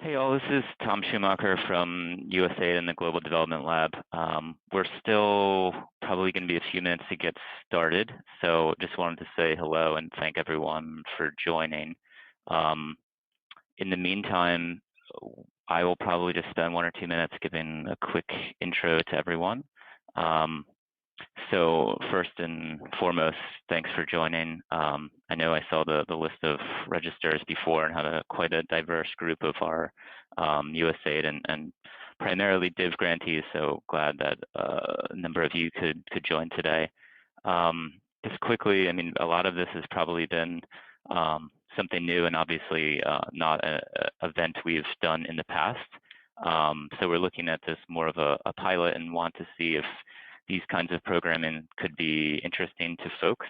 Hey all, this is Tom Schumacher from USAID and the Global Development Lab. We're still probably going to be a few minutes to get started, so just wanted to say hello and thank everyone for joining. In the meantime, I will probably just spend 1 or 2 minutes giving a quick intro to everyone. So first and foremost, thanks for joining. I know I saw the list of registrars before and had quite a diverse group of our USAID and primarily DIV grantees, so glad that a number of you could join today. Just quickly, I mean, a lot of this has probably been something new and obviously not an event we've done in the past. So we're looking at this more of a pilot and want to see if these kinds of programming could be interesting to folks.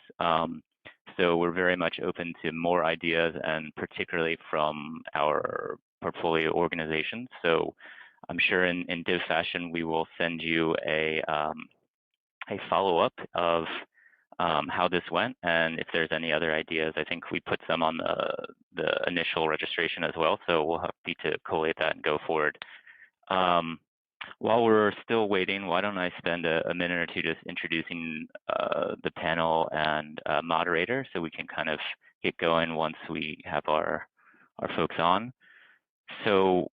So we're very much open to more ideas, and particularly from our portfolio organizations. So I'm sure in DIV fashion, we will send you a follow-up of how this went, and if there's any other ideas. I think we put some on the initial registration as well, so we'll have to collate that and go forward. While we're still waiting, why don't I spend a minute or two just introducing the panel and moderator, so we can kind of get going once we have our folks on. So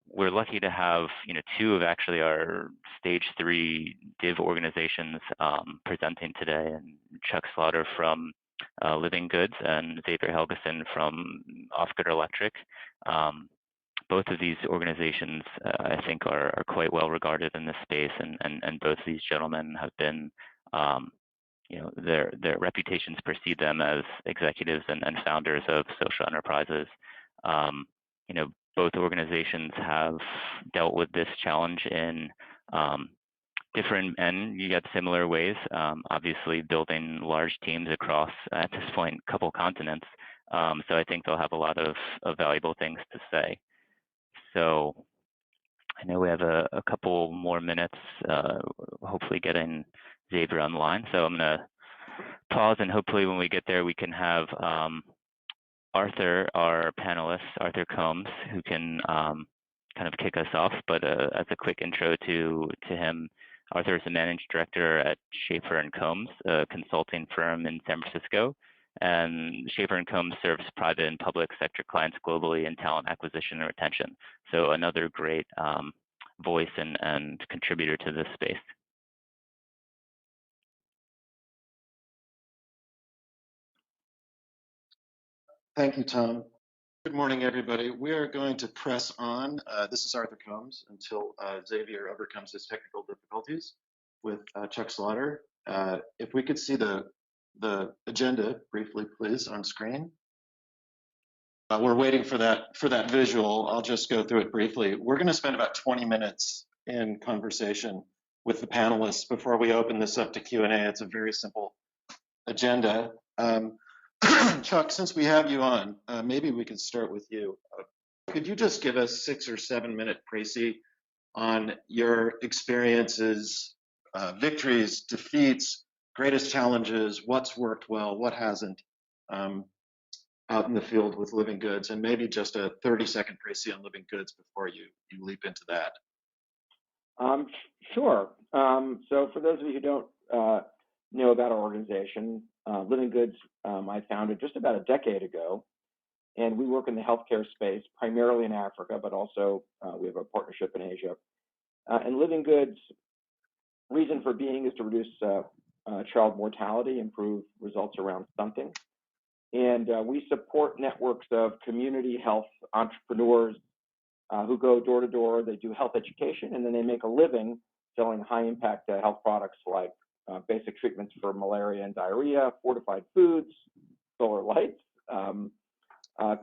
we're lucky to have two of actually our stage 3 DIV organizations presenting today, and Chuck Slaughter from Livengood and Xavier Helgesen from Off-Grid Electric. Both of these organizations, I think, are quite well regarded in this space, and both of these gentlemen have been, their reputations precede them as executives and founders of social enterprises. Both organizations have dealt with this challenge in different and yet similar ways. Obviously, building large teams across, at this point, a couple continents. So I think they'll have a lot of valuable things to say. So I know we have a couple more minutes, hopefully getting Xavier online. So I'm going to pause, and hopefully when we get there, we can have Arthur, our panelist, Arthur Combs, who can kind of kick us off. But as a quick intro to him, Arthur is the managing director at Schaffer&Combs, a consulting firm in San Francisco. And Schaffer&Combs serves private and public sector clients globally in talent acquisition and retention. So another great voice and contributor to this space. Thank you, Tom. Good morning, everybody. We are going to press on. This is Arthur Combs until Xavier overcomes his technical difficulties with Chuck Slaughter. If we could see the agenda briefly, please, on screen. We're waiting for that visual. I'll just go through it briefly. We're going to spend about 20 minutes in conversation with the panelists before we open this up to Q&A. It's a very simple agenda. Chuck, since we have you on, maybe we could start with you. Could you just give us 6 or 7 minute précis on your experiences, victories, defeats, greatest challenges, what's worked well, what hasn't, out in the field with Livengood, and maybe just a 30-second précis on Livengood before you leap into that. Sure. So for those of you who don't know about our organization, Livengood I founded just about a decade ago, and we work in the healthcare space, primarily in Africa, but also we have a partnership in Asia. And Livengood's reason for being is to reduce child mortality, improve results around stunting. And we support networks of community health entrepreneurs who go door to door. They do health education, and then they make a living selling high-impact health products like basic treatments for malaria and diarrhea, fortified foods, solar lights,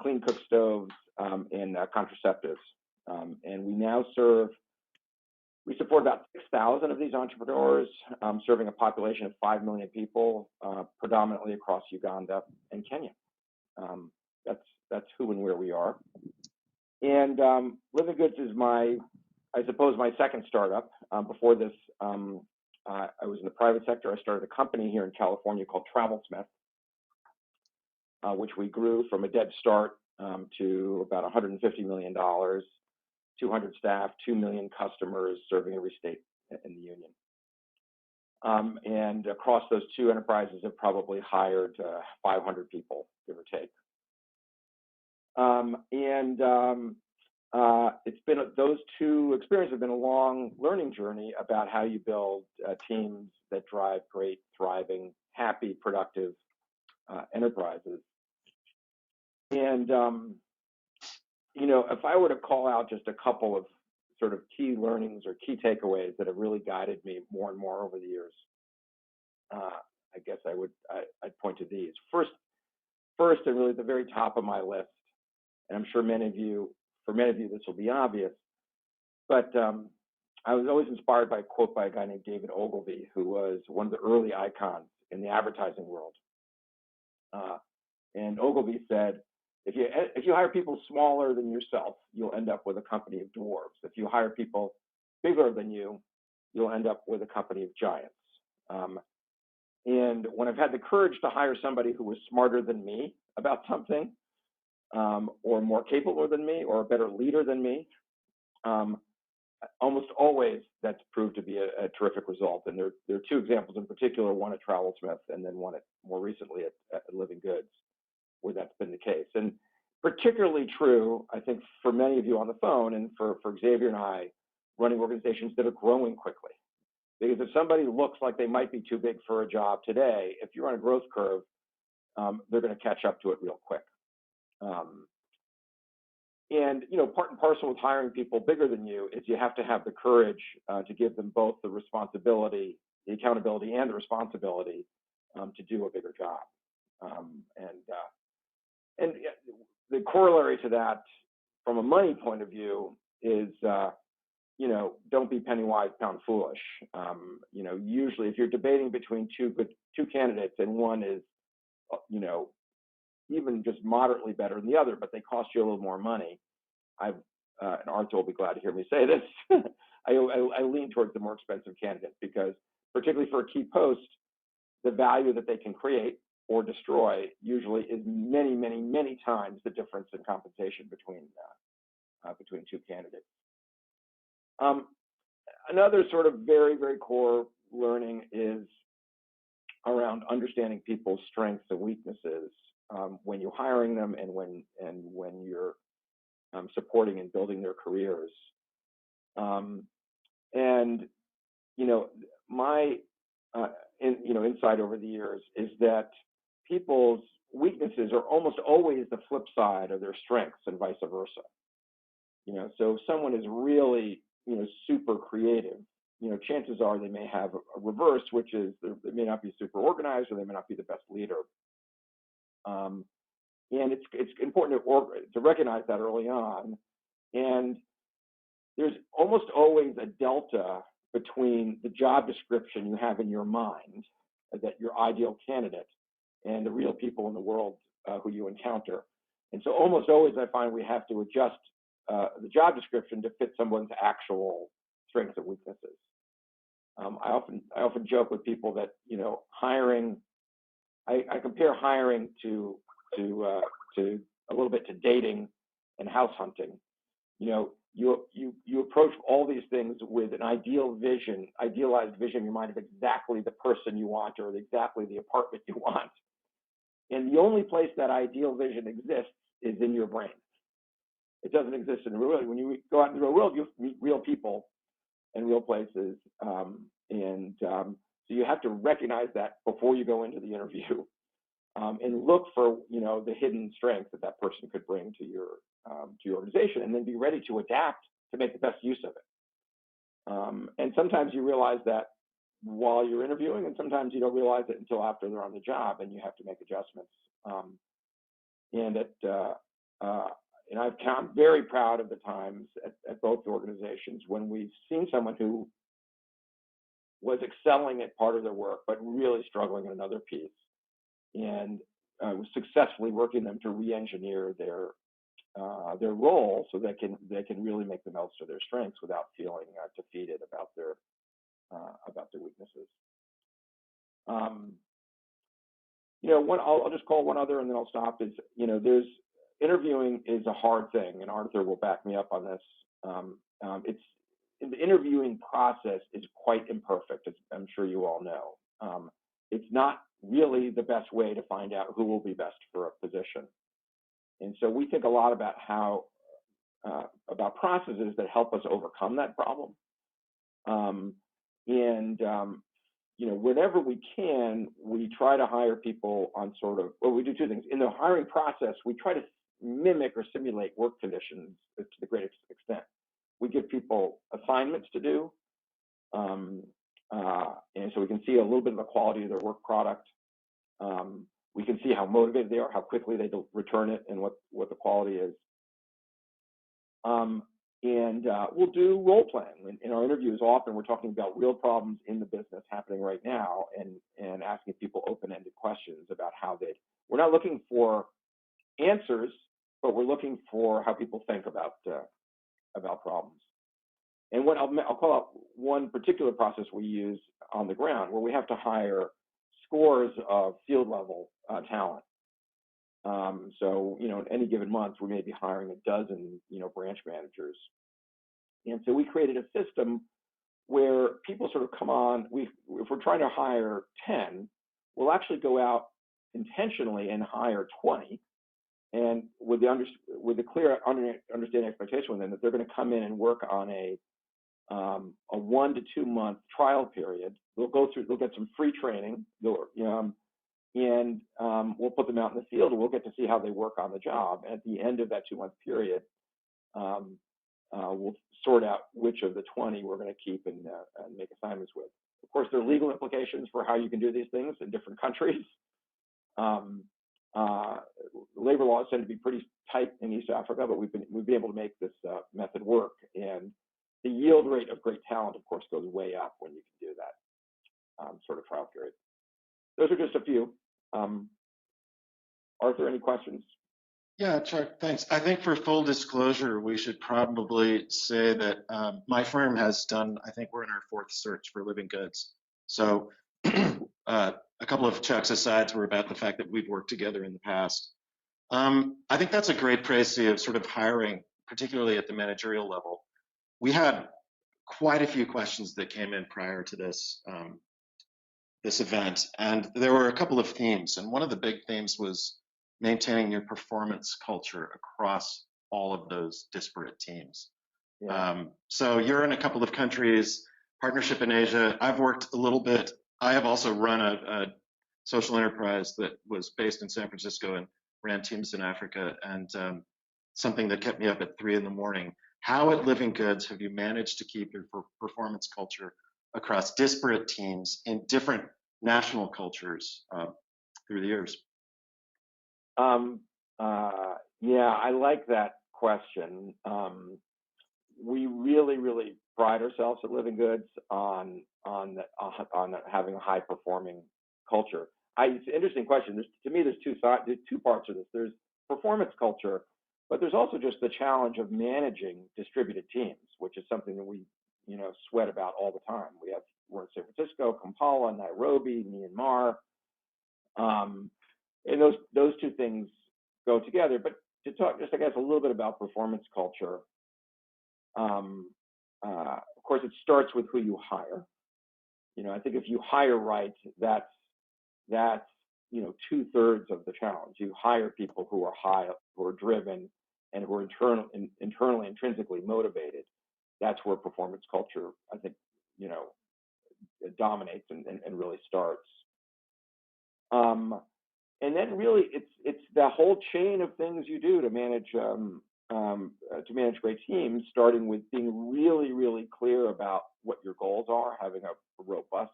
clean cook stoves, and contraceptives. And we support about 6,000 of these entrepreneurs, serving a population of 5 million people, predominantly across Uganda and Kenya. That's who and where we are. And Livengood is my second startup. Before this, I was in the private sector. I started a company here in California called TravelSmith, which we grew from a dead start to about $150 million 200 staff, 2 million customers, serving every state in the union. And across those two enterprises have probably hired 500 people, give or take. It's been those two experiences have been a long learning journey about how you build teams that drive great, thriving, happy, productive enterprises. And you know, if I were to call out just a couple of sort of key learnings or key takeaways that have really guided me more and more over the years, I guess I'd point to these. First, and really at the very top of my list, and I'm sure for many of you this will be obvious, but I was always inspired by a quote by a guy named David Ogilvy, who was one of the early icons in the advertising world. And Ogilvy said, if you hire people smaller than yourself, you'll end up with a company of dwarves. If you hire people bigger than you, you'll end up with a company of giants. And when I've had the courage to hire somebody who was smarter than me about something, or more capable than me, or a better leader than me, almost always that's proved to be a terrific result. And there are two examples in particular, one at Travelsmith and then one more recently at Livengood, where that's been the case. And particularly true, I think, for many of you on the phone and for Xavier and I running organizations that are growing quickly. Because if somebody looks like they might be too big for a job today, if you're on a growth curve, they're going to catch up to it real quick. And, you know, part and parcel with hiring people bigger than you is you have to have the courage to give them both the responsibility, the accountability and the responsibility to do a bigger job. And the corollary to that from a money point of view is, you know, don't be penny-wise, pound foolish. You know, usually if you're debating between two candidates and one is, you know, even just moderately better than the other, but they cost you a little more money, and Arthur will be glad to hear me say this, I lean towards the more expensive candidate, because particularly for a key post, the value that they can create or destroy usually is many, many, many times the difference in compensation between two candidates. Another sort of very, very core learning is around understanding people's strengths and weaknesses when you're hiring them and when you're supporting and building their careers. And you know, my insight over the years is that people's weaknesses are almost always the flip side of their strengths and vice versa. You know, so if someone is really, you know, super creative, you know, chances are they may have a reverse, which is they may not be super organized or they may not be the best leader. And it's important to recognize that early on. And there's almost always a delta between the job description you have in your mind, that your ideal candidate, and the real people in the world who you encounter. And so almost always I find we have to adjust the job description to fit someone's actual strengths and weaknesses. I often joke with people that, you know, hiring, I compare hiring to a little bit to dating and house hunting. You know, you approach all these things with an idealized vision in your mind of exactly the person you want or exactly the apartment you want. And the only place that ideal vision exists is in your brain. It doesn't exist in the real world. When you go out in the real world, you meet real people and real places. So you have to recognize that before you go into the interview, and look for, you know, the hidden strength that person could bring to your organization, and then be ready to adapt to make the best use of it. And sometimes you realize that while you're interviewing, and sometimes you don't realize it until after they're on the job, and you have to make adjustments. And I'm very proud of the times at both organizations when we've seen someone who was excelling at part of their work, but really struggling in another piece, and was successfully working them to re-engineer their role so they can really make the most of their strengths without feeling defeated about their weaknesses. You know, I'll just call one other and then I'll stop. Is, you know, interviewing is a hard thing, and Arthur will back me up on this. It's the interviewing process is quite imperfect, as I'm sure you all know. It's not really the best way to find out who will be best for a position. And so we think a lot about about processes that help us overcome that problem. Whenever we can, we try to hire people on we do two things. In the hiring process, we try to mimic or simulate work conditions to the greatest extent. We give people assignments to do, and so we can see a little bit of the quality of their work product. We can see how motivated they are, how quickly they return it, and what the quality is. We'll do role playing. In our interviews, often we're talking about real problems in the business happening right now, and asking people open-ended questions about we're not looking for answers, but we're looking for how people think about problems. And what I'll call out one particular process we use on the ground, where we have to hire scores of field level talent. So, in any given month, we may be hiring a dozen, branch managers. And so we created a system where people sort of come on. If we're trying to hire 10, we'll actually go out intentionally and hire 20, and with the clear understanding expectation with them that they're going to come in and work on a 1 to 2 month trial period. They'll get some free training, and we'll put them out in the field, and we'll get to see how they work on the job. And at the end of that 2-month period, we'll sort out which of the 20 we're going to keep and make assignments with. Of course, there are legal implications for how you can do these things in different countries. Labor laws tend to be pretty tight in East Africa, but we've been able to make this method work. And the yield rate of great talent, of course, goes way up when you can do that sort of trial period. Those are just a few. Arthur, any questions? Yeah, Chuck, thanks. I think for full disclosure, we should probably say that my firm has done, I think we're in our 4th search for Livengood. So a couple of Chuck's asides were about the fact that we've worked together in the past. I think that's a great précis of sort of hiring, particularly at the managerial level. We had quite a few questions that came in prior to this event, and there were a couple of themes. And one of the big themes was maintaining your performance culture across all of those disparate teams. Yeah. So you're in a couple of countries, partnership in Asia. I've worked a little bit. I have also run a social enterprise that was based in San Francisco and ran teams in Africa, and something that kept me up at 3 a.m. How at Livengood have you managed to keep your performance culture across disparate teams in different national cultures through the years? Yeah, I like that question. We really, really pride ourselves at Livengood on having a high performing culture. It's an interesting question. To me, there's two parts of this. There's performance culture, but there's also just the challenge of managing distributed teams, which is something that we, sweat about all the time. We're in San Francisco, Kampala, Nairobi, Myanmar, and those two things go together. But to talk just, I guess, a little bit about performance culture, of course, it starts with who you hire. I think if you hire right, that's 2/3 of the challenge. You hire people who are driven, and who are internally intrinsically motivated. That's where performance culture, I think, it dominates and really starts. And then really, it's the whole chain of things you do to manage great teams, starting with being really, really clear about what your goals are, having a robust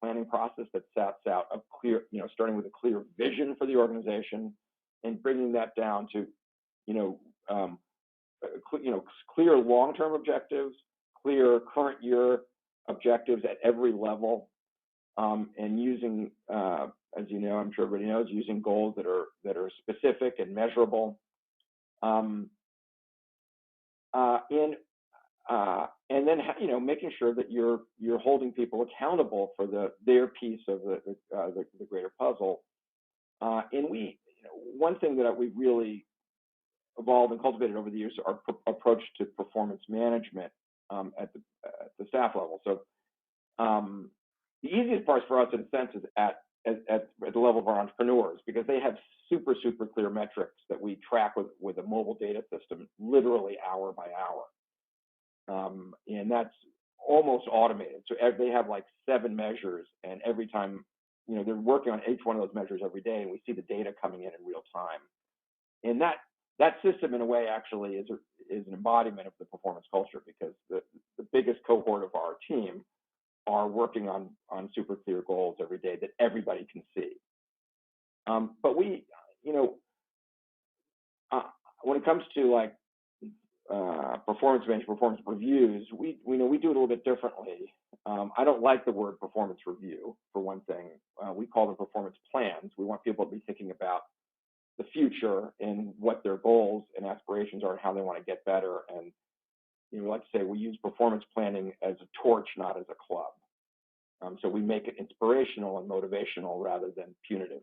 planning process that sets out a clear, starting with a clear vision for the organization, and bringing that down to, clear long-term objectives, clear current year objectives at every level, and using, as you know, I'm sure everybody knows, using goals that are specific and measurable, and then making sure that you're holding people accountable for their piece of the greater puzzle. And one thing that we've really evolved and cultivated over the years our approach to performance management at the staff level. So the easiest parts for us, in a sense, is at the level of our entrepreneurs, because they have super clear metrics that we track with a mobile data system, literally hour by hour, and that's almost automated. So they have like 7 measures, and every time, they're working on each one of those measures every day, and we see the data coming in real time. And that system, in a way, actually is an embodiment of the performance culture, because the biggest cohort of our team are working on super clear goals every day that everybody can see. But we, when it comes to like performance management, performance reviews, we do it a little bit differently. I don't like the word performance review, for one thing. We call them performance plans. We want people to be thinking about the future and what their goals and aspirations are and how they want to get better. And we like to say we use performance planning as a torch, not as a club. So we make it inspirational and motivational rather than punitive.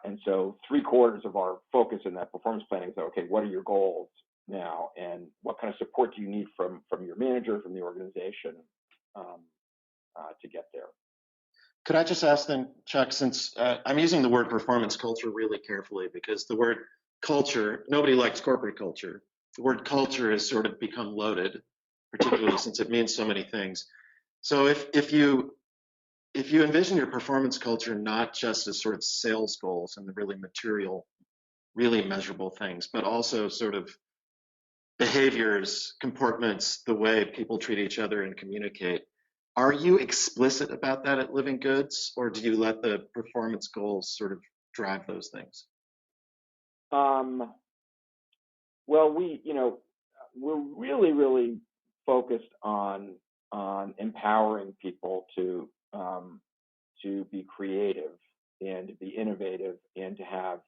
And so 3/4 of our focus in that performance planning is, okay, what are your goals now, and what kind of support do you need from your manager, from the organization, to get there? Could I just ask then, Chuck, since I'm using the word performance culture really carefully, because the word culture, nobody likes corporate culture. The word culture has sort of become loaded, particularly since it means so many things. So if you envision your performance culture not just as sort of sales goals and the really material, really measurable things, but also sort of behaviors, comportments, the way people treat each other and communicate, are you explicit about that at Livingoods, or do you let the performance goals sort of drive those things? Well, we're really focused on empowering people to be creative and to be innovative and to have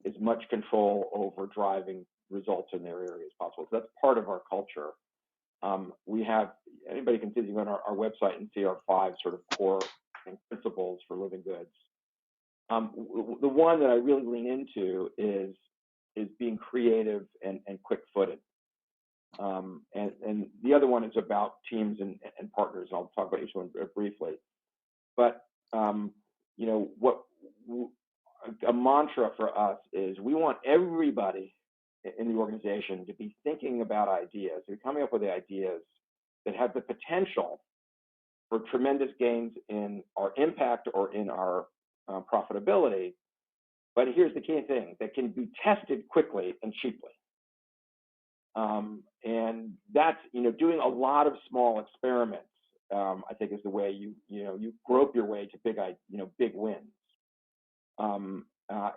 as much control over driving results in their area as possible. So that's part of our culture. We have, anybody can see, you go on our website and see our 5 sort of core principles for Livingoods. The one that I really lean into is being creative and quick-footed. And the other one is about teams and partners. I'll talk about each one briefly. But what a mantra for us is, we want everybody in the organization to be thinking about ideas. We're coming up with ideas that have the potential for tremendous gains in our impact or in our profitability. But here's the key thing: that can be tested quickly and cheaply. And that's, doing a lot of small experiments, I think, is the way you grope your way to big wins.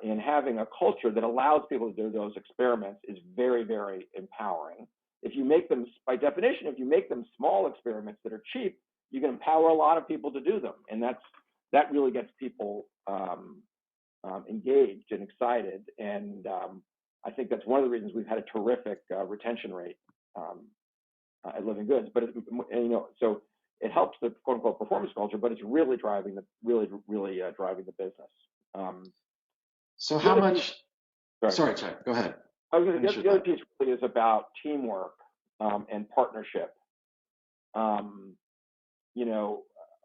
And having a culture that allows people to do those experiments is very, very empowering. If you make them, by definition, if you make them small experiments that are cheap, you can empower a lot of people to do them, and that really gets people engaged and excited. And I think that's one of the reasons we've had a terrific retention rate at Livingoods. But so it helps the quote unquote performance culture, but it's really driving driving the business. So how much? Sorry, Chuck, go ahead. The other piece really is about teamwork and partnership.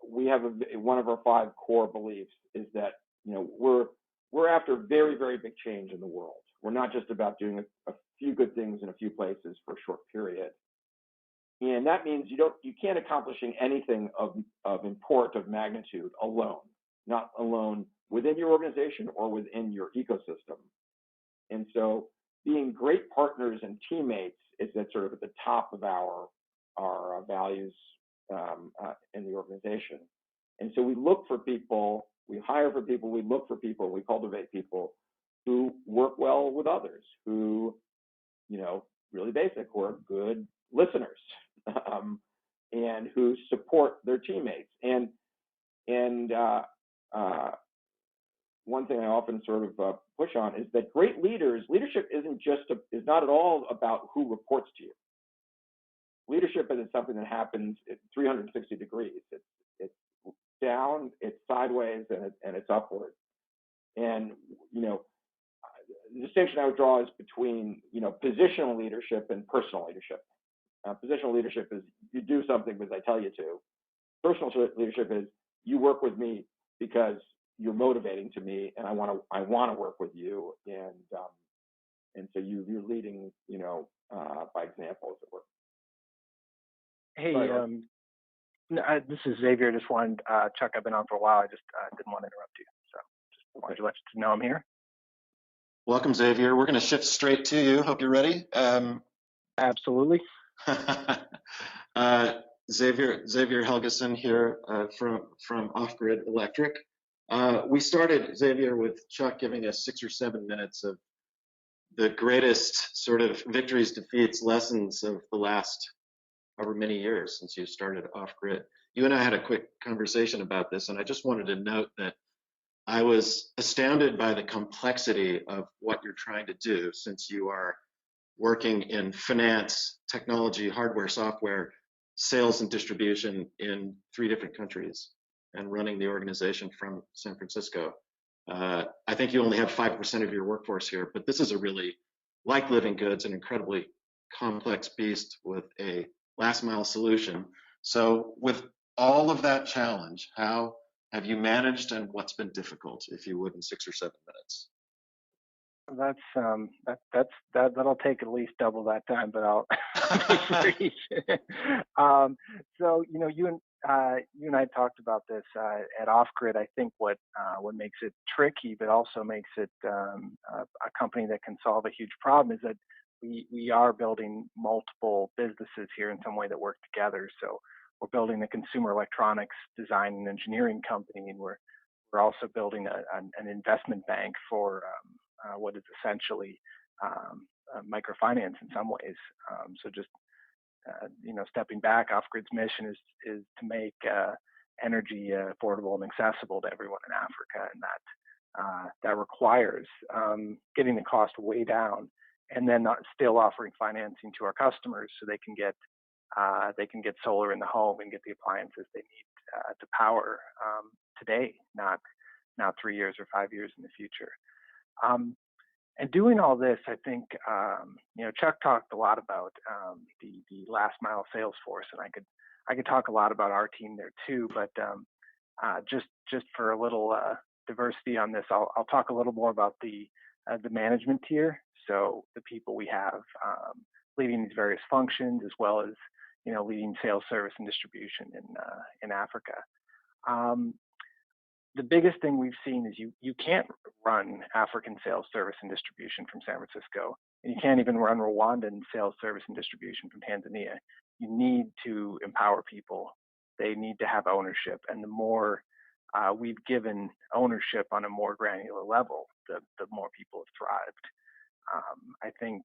We have one of our 5 core beliefs is that we're after very, very big change in the world. We're not just about doing a few good things in a few places for a short period. And that means you can't accomplish anything of import, of magnitude alone, not alone within your organization or within your ecosystem. And so being great partners and teammates is at sort of at the top of our values in the organization. And so we look for people, we hire for people, we look for people, we cultivate people who work well with others, who, really basic, who are good listeners, and who support their teammates. And one thing I often sort of push on is that great leadership is not at all about who reports to you. Leadership isn't something that happens at 360 degrees. It's down, it's sideways, and it's upward. And distinction I would draw is between, positional leadership and personal leadership. Positional leadership is you do something because I tell you to. Personal leadership is you work with me because you're motivating to me, and I want to work with you, and so you're leading, by example, as it were. Hey, this is Xavier. Just wanted, Chuck, I've been on for a while. I just didn't want to interrupt you, so just wanted to let you know I'm here. Welcome, Xavier. We're going to shift straight to you. Hope you're ready. Absolutely. Xavier Helgesen here from Off Grid Electric. We started, Xavier, with Chuck giving us 6 or 7 minutes of the greatest sort of victories, defeats, lessons of the last however many years since you started Off Grid. You and I had a quick conversation about this, and I just wanted to note that I was astounded by the complexity of what you're trying to do, since you are working in finance, technology, hardware, software, sales, and distribution in 3 different countries and running the organization from San Francisco. I think you only have 5% of your workforce here, but this is a really, like Livengood's, an incredibly complex beast with a last mile solution. So with all of that challenge, how have you managed, and what's been difficult, if you would, in 6 or 7 minutes? That'll take at least double that time, but I'll be brief. So you and I talked about this at Off Grid. I think what makes it tricky, but also makes it a company that can solve a huge problem, is that we are building multiple businesses here in some way that work together. So we're building a consumer electronics design and engineering company, and we're also building an investment bank for what is essentially microfinance in some ways. So just stepping back, Off Grid's mission is to make energy affordable and accessible to everyone in Africa, and that requires getting the cost way down, and then still offering financing to our customers so they can get solar in the home and get the appliances they need to power today, not 3 years or 5 years in the future. And doing all this, I think, Chuck talked a lot about the last mile sales force, and I could talk a lot about our team there too. But just for a little diversity on this, I'll talk a little more about the management tier. So the people we have leading these various functions, as well as leading sales, service, and distribution in Africa. The biggest thing we've seen is you can't run African sales, service, and distribution from San Francisco, and you can't even run Rwandan sales, service, and distribution from Tanzania. You need to empower people. They need to have ownership, and the more we've given ownership on a more granular level, the more people have thrived. I think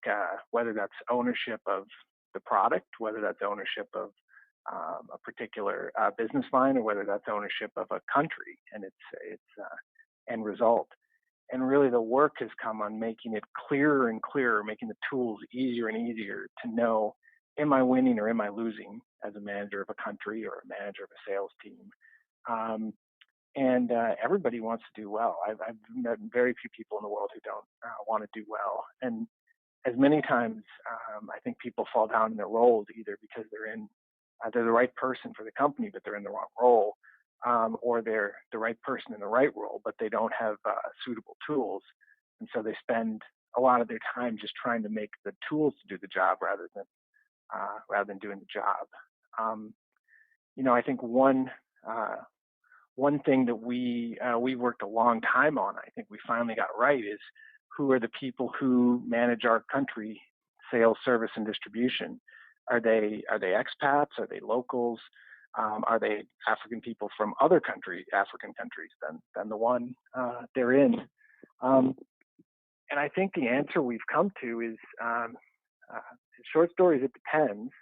whether that's ownership of the product, whether that's ownership of a particular business line, or whether that's ownership of a country and its end result. And really the work has come on making it clearer and clearer, making the tools easier and easier to know, am I winning or am I losing as a manager of a country or a manager of a sales team? And everybody wants to do well. I've met very few people in the world who don't want to do well. And as many times, I think people fall down in their roles either because they're the right person for the company, but they're in the wrong role, or they're the right person in the right role, but they don't have suitable tools. And so they spend a lot of their time just trying to make the tools to do the job rather than doing the job. I think one thing that we worked a long time on, I think we finally got right, is who are the people who manage our country, sales, service, and distribution. Are they expats? Are they locals? Are they African people from other African countries than the one they're in? And I think the answer we've come to is, short story is it depends.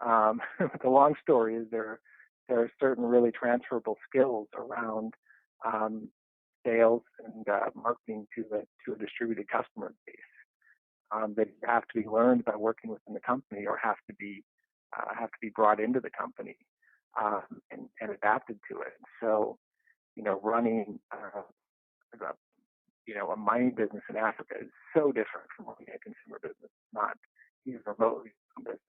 The long story is there are certain really transferable skills around sales and marketing to a distributed customer base. That have to be learned by working within the company, or have to be brought into the company and adapted to it. So, running a mining business in Africa is so different from running a consumer business, not even remotely business.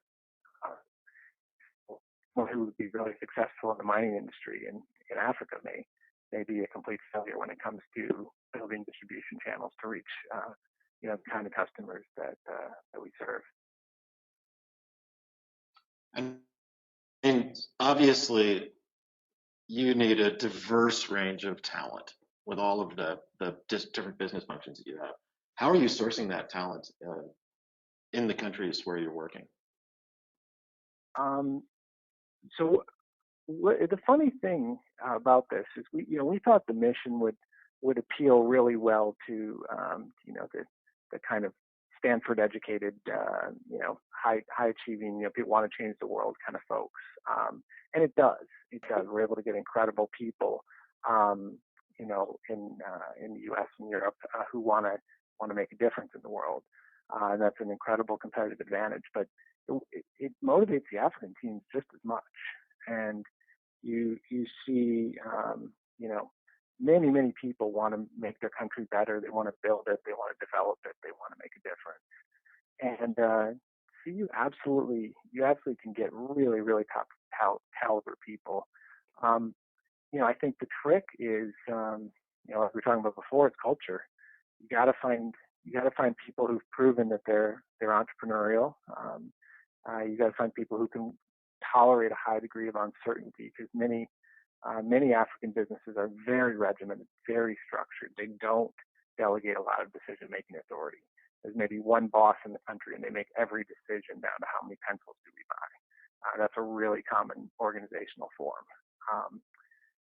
Someone who would be really successful in the mining industry in Africa may be a complete failure when it comes to building distribution channels to reach the kind of customers that we serve. And obviously, you need a diverse range of talent with all of the different business functions that you have. How are you sourcing that talent in the countries where you're working? So the funny thing about this is we thought the mission would appeal really well to the kind of Stanford educated high achieving people want to change the world kind of folks, and it does. We're able to get incredible people in the U.S. and Europe who want to make a difference in the world, and that's an incredible competitive advantage. But it motivates the African teams just as much, and you see many people want to make their country better. They want to build it. They want to develop it. They want to make a difference. And so you absolutely can get really, really top caliber people. I think the trick is, as we were talking about before, it's culture. You got to find people who've proven that they're entrepreneurial. You got to find people who can tolerate a high degree of uncertainty, because many African businesses are very regimented, very structured. They don't delegate a lot of decision-making authority. There's maybe one boss in the country, and they make every decision down to how many pencils do we buy. That's a really common organizational form.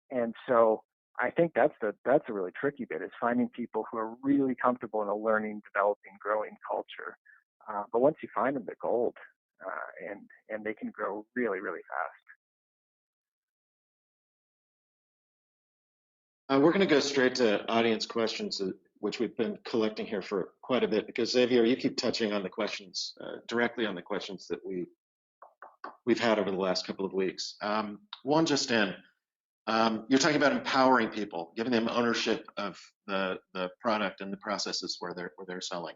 And so I think that's a really tricky bit, is finding people who are really comfortable in a learning, developing, growing culture. But once you find them, they're gold, and they can grow really, really fast. We're going to go straight to audience questions, which we've been collecting here for quite a bit, because Xavier, you keep touching on the questions, directly on the questions that we've had over the last couple of weeks. One just in. You're talking about empowering people, giving them ownership of the product and the processes where they're selling.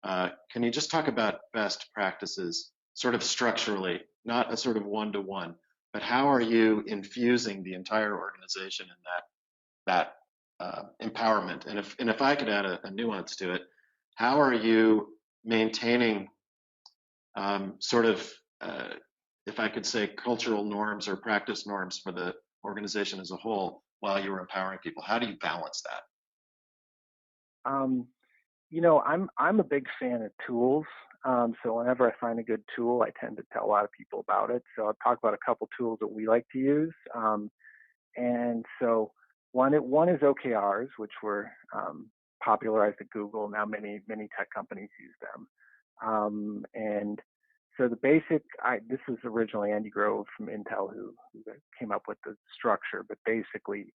Can you just talk about best practices, sort of structurally, not a sort of one-to-one, but how are you infusing the entire organization in that empowerment? And if I could add a nuance to it, how are you maintaining if I could say, cultural norms or practice norms for the organization as a whole while you're empowering people? How do you balance that? I'm a big fan of tools. So whenever I find a good tool, I tend to tell a lot of people about it. So I'll talk about a couple tools that we like to use. And so one is OKRs, which were popularized at Google. Now many tech companies use them. And so the basic, this is originally Andy Grove from Intel who came up with the structure, but basically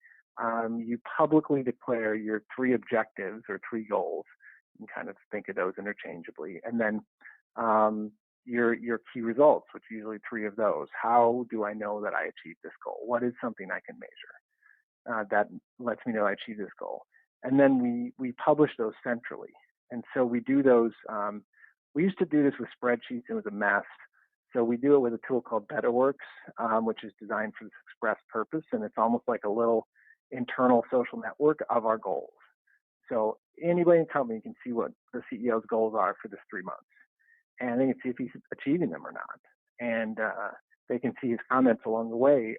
you publicly declare your 3 objectives or 3 goals, and kind of think of those interchangeably, and then your key results, which are usually 3 of those. How do I know that I achieved this goal? What is something I can measure that lets me know I achieved this goal? And then we publish those centrally, and so we do those. We used to do this with spreadsheets. It was a mess. So we do it with a tool called BetterWorks, which is designed for this express purpose. And it's almost like a little internal social network of our goals. So anybody in the company can see what the CEO's goals are for this 3 months. And they can see if he's achieving them or not. And they can see his comments along the way.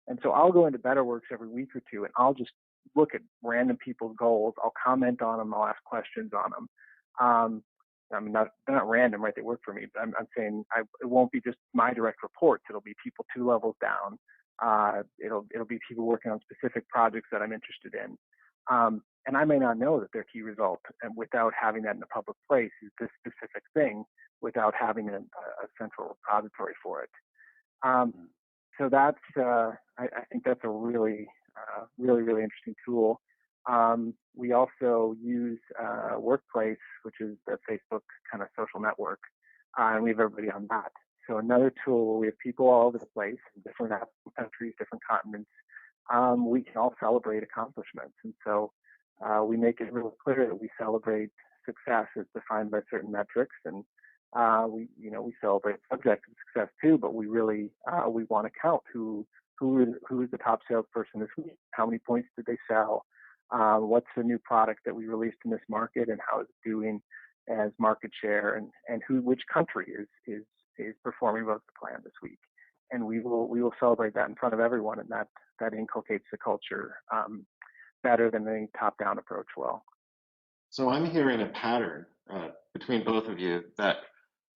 And so I'll go into BetterWorks every week or 2, and I'll just look at random people's goals. I'll comment on them. I'll ask questions on them. I mean, they're not random, right? They work for me. But I'm saying it won't be just my direct reports. It'll be people 2 levels down. It'll be people working on specific projects that I'm interested in. And I may not know that their key result, and without having that in a public place, is this specific thing, without having a central repository for it. So that's, I think that's a really, really interesting tool. We also use Workplace, which is the Facebook kind of social network, and we have everybody on that. So another tool where we have people all over the place, in different countries, different continents. We can all celebrate accomplishments, and so we make it really clear that we celebrate success as defined by certain metrics, and we celebrate subjective success too. But we really we want to count who is the top salesperson this week, how many points did they sell, what's the new product that we released in this market, and how is it doing as market share, and which country is performing above the plan this week. And we will celebrate that in front of everyone, and that inculcates the culture better than any top-down approach will. So I'm hearing a pattern between both of you that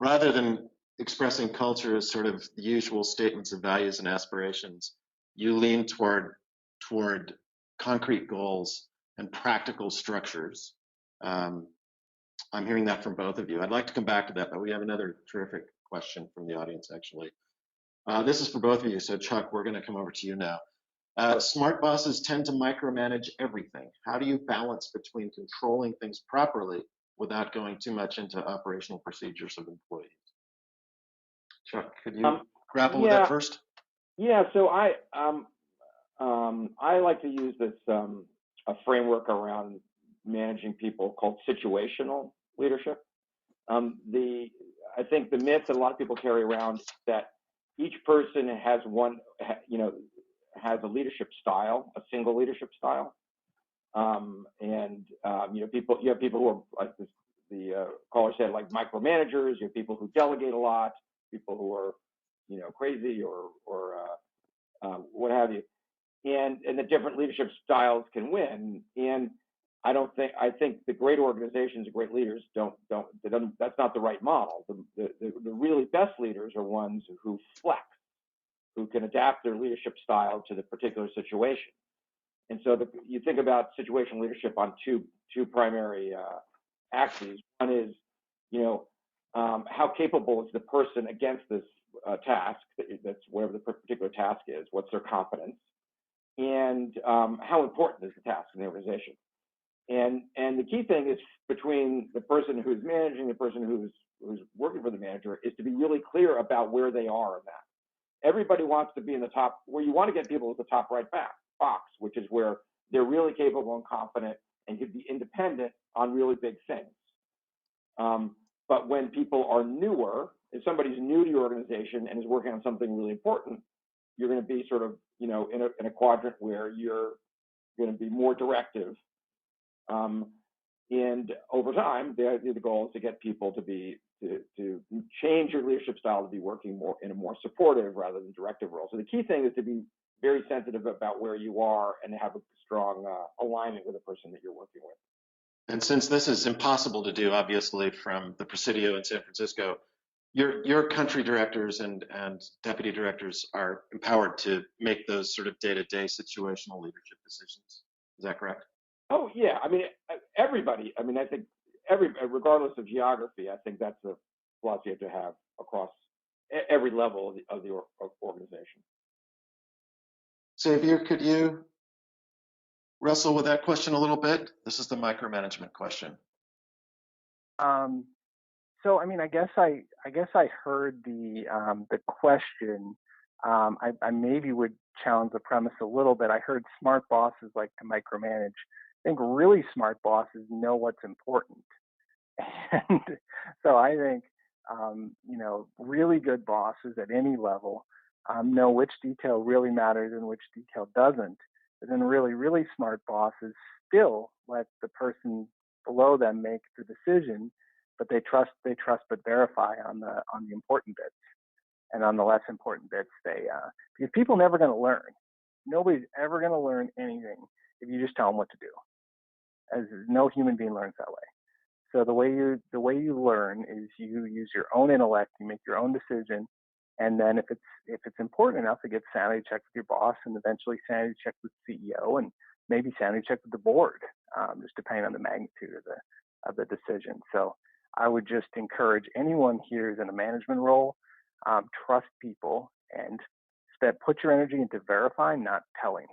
rather than expressing culture as sort of the usual statements of values and aspirations, you lean toward concrete goals and practical structures. I'm hearing that from both of you. I'd like to come back to that, but we have another terrific question from the audience, actually. This is for both of you. So Chuck, we're going to come over to you now. Smart bosses tend to micromanage everything. How do you balance between controlling things properly without going too much into operational procedures of employees? Chuck, could you grapple with that first? Yeah, so I like to use this a framework around managing people called situational leadership. I think the myth that a lot of people carry around is that each person has has a leadership style, a single leadership style, you have people who are, like the caller said, like micromanagers. You have people who delegate a lot, people who are crazy or what have you, and the different leadership styles can win. And I think the great organizations and great leaders that's not the right model. The really best leaders are ones who flex, who can adapt their leadership style to the particular situation. And so you think about situational leadership on two primary axes. One is, how capable is the person against this task, that's whatever the particular task is, what's their competence, and how important is the task in the organization. And the key thing is between the person who's managing, the person who's working for the manager, is to be really clear about where they are in that. Everybody wants to be in the top, where you want to get people at the top right box, which is where they're really capable and confident and can be independent on really big things. But when people are newer, if somebody's new to your organization and is working on something really important, you're going to be sort of, in a quadrant where you're going to be more directive. And over time, the goal is to get people to change your leadership style to be working more in a more supportive rather than directive role. So the key thing is to be very sensitive about where you are and have a strong alignment with the person that you're working with. And since this is impossible to do, obviously, from the Presidio in San Francisco, your country directors and deputy directors are empowered to make those sort of day-to-day situational leadership decisions. Is that correct? Oh, yeah. I mean, everybody. I mean, I think regardless of geography, I think that's a philosophy you have to have across every level of the organization. Xavier, could you wrestle with that question a little bit? This is the micromanagement question. So, I mean, I guess I heard the question. I maybe would challenge the premise a little bit. I heard smart bosses like to micromanage. I think really smart bosses know what's important. And so I think, really good bosses at any level know which detail really matters and which detail doesn't. But then really, really smart bosses still let the person below them make the decision, but they trust but verify on the important bits. And on the less important bits, because people are never going to learn. Nobody's ever going to learn anything if you just tell them what to do. As no human being learns that way. So the way you learn is you use your own intellect, you make your own decision, and then if it's important enough, it gets sanity checked with your boss, and eventually sanity checked with the CEO, and maybe sanity checked with the board, just depending on the magnitude of the decision. So I would just encourage anyone here who's in a management role, trust people and put your energy into verifying, not telling.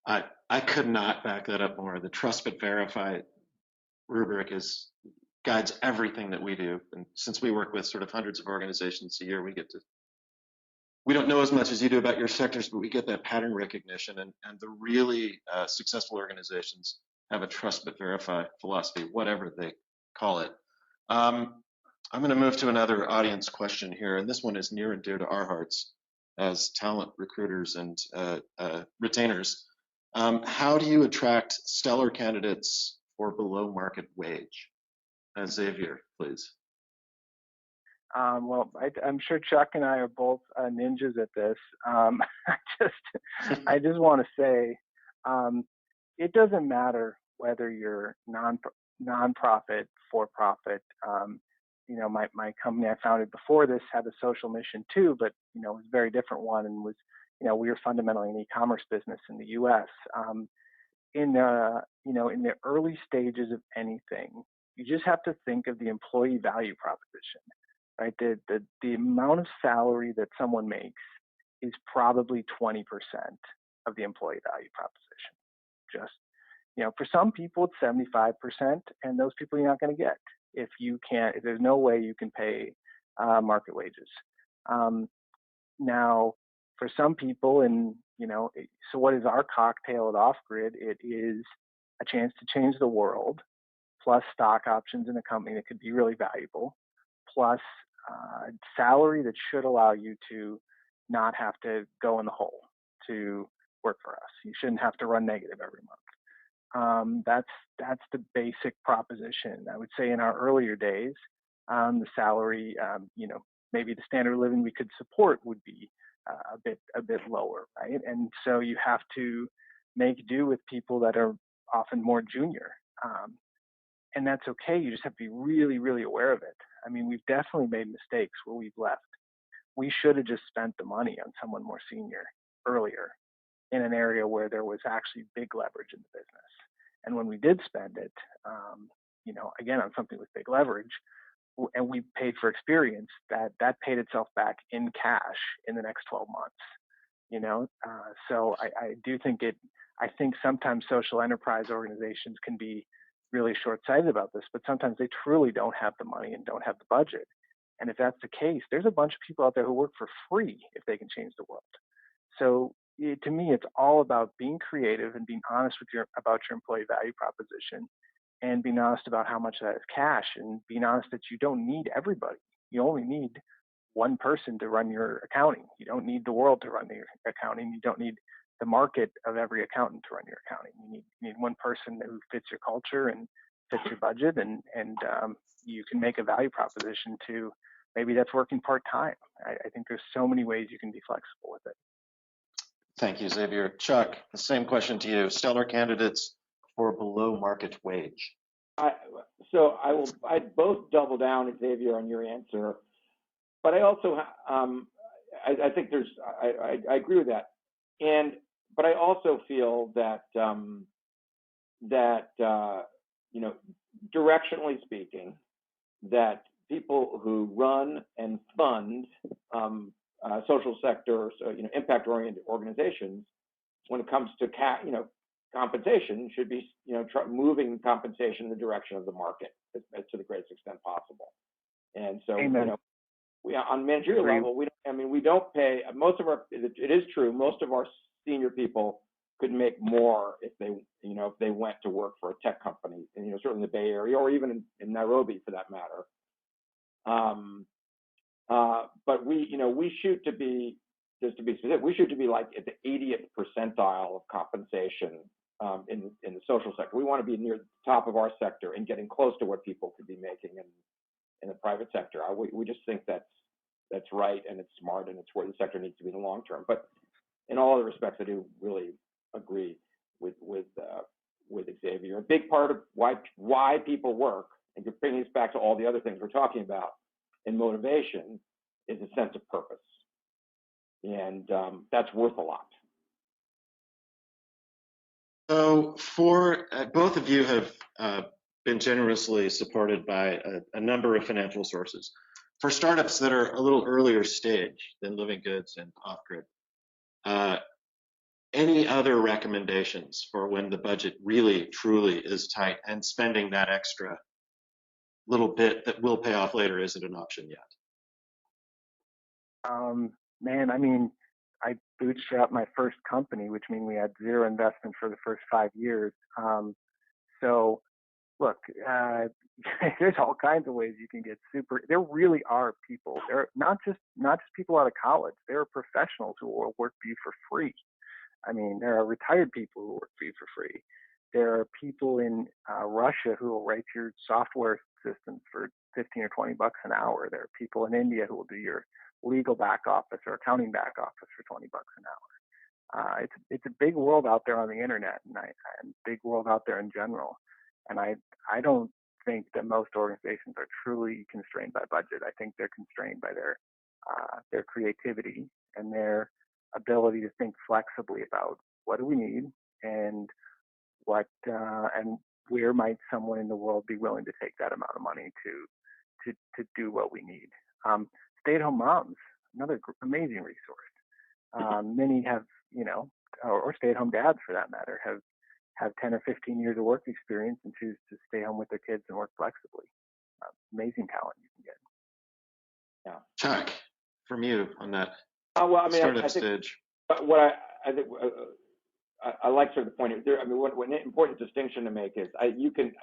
I could not back that up more. The trust but verify rubric guides everything that we do. And since we work with sort of hundreds of organizations a year, we don't know as much as you do about your sectors, but we get that pattern recognition. And the really successful organizations have a trust but verify philosophy, whatever they call it. I'm going to move to another audience question here, and this one is near and dear to our hearts as talent recruiters and retainers. How do you attract stellar candidates for below market wage? Xavier, please. Well, I'm sure Chuck and I are both ninjas at this. I just want to say, it doesn't matter whether you're non-profit, for-profit. You know, my company I founded before this had a social mission too, but you know, it was a very different one, and was, you know, we were fundamentally an e-commerce business in the U.S. In the early stages of anything, you just have to think of the employee value proposition, right? The amount of salary that someone makes is probably 20% of the employee value proposition. Just, you know, for some people it's 75%, and those people you're not going to get if there's no way you can pay market wages. Now, for some people, and you know, so what is our cocktail at Off Grid? It is a chance to change the world, plus stock options in a company that could be really valuable, plus salary that should allow you to not have to go in the hole to work for us. You shouldn't have to run negative every month. That's the basic proposition. I would say in our earlier days, the salary, you know, maybe the standard of living we could support would be a bit lower, right? And so you have to make do with people that are often more junior, and that's okay. You just have to be really, really aware of it. I mean, we've definitely made mistakes where we've left. We should have just spent the money on someone more senior earlier in an area where there was actually big leverage in the business. And when we did spend it, you know, again, on something with big leverage, and we paid for experience, that paid itself back in cash in the next 12 months, you know? So I do think I think sometimes social enterprise organizations can be really short-sighted about this, but sometimes they truly don't have the money and don't have the budget. And if that's the case, there's a bunch of people out there who work for free if they can change the world. So to me, it's all about being creative and being honest about your employee value proposition, and being honest about how much of that is cash, and being honest that you don't need everybody. You only need one person to run your accounting. You don't need the world to run your accounting. You don't need the market of every accountant to run your accounting. You need one person who fits your culture and fits your budget, and you can make a value proposition to maybe that's working part-time. I think there's so many ways you can be flexible with it. Thank you, Xavier. Chuck, the same question to you. Stellar candidates for below market wage. I'd both double down, Xavier, on your answer, but I also I think I agree with that, but I also feel that you know, directionally speaking, that people who run and fund social sector, so, you know, impact-oriented organizations, when it comes to compensation, should be, you know, moving compensation in the direction of the market to the greatest extent possible. And so, Amen. You know, we on managerial level, we don't pay most of our. It is true, most of our senior people could make more if they went to work for a tech company, and you know, certainly in the Bay Area or even in Nairobi for that matter. But we shoot to be, just to be specific, we shoot to be like at the 80th percentile of compensation in the social sector. We want to be near the top of our sector and getting close to what people could be making in the private sector. We just think that's right, and it's smart, and it's where the sector needs to be in the long term. But in all other respects, I do really agree with Xavier. A big part of why people work, and bringing this back to all the other things we're talking about, and motivation, is a sense of purpose, and that's worth a lot. So for both of you have been generously supported by a number of financial sources. For startups that are a little earlier stage than Livengood and Off Grid, any other recommendations for when the budget really, truly is tight and spending that extra little bit that will pay off later isn't an option yet? Man, I mean, I bootstrapped my first company, which means we had zero investment for the first 5 years. So look, there's all kinds of ways you can get super. There really are people. There are not just people out of college. There are professionals who will work for you for free. I mean, there are retired people who work for you for free. There are people in Russia who will write your software systems for 15 or 20 bucks an hour. There are people in India who will do your legal back office or accounting back office for 20 bucks an hour. It's a big world out there on the internet, and big world out there in general. And I don't think that most organizations are truly constrained by budget. I think they're constrained by their creativity and their ability to think flexibly about what do we need and what and where might someone in the world be willing to take that amount of money to do what we need. Stay-at-home moms, another amazing resource. Many have, or stay-at-home dads for that matter, have 10 or 15 years of work experience and choose to stay home with their kids and work flexibly. Amazing talent you can get. Yeah. Chuck, from you on that startup stage. What I think I like sort of the point there. I mean, one important distinction to make is you can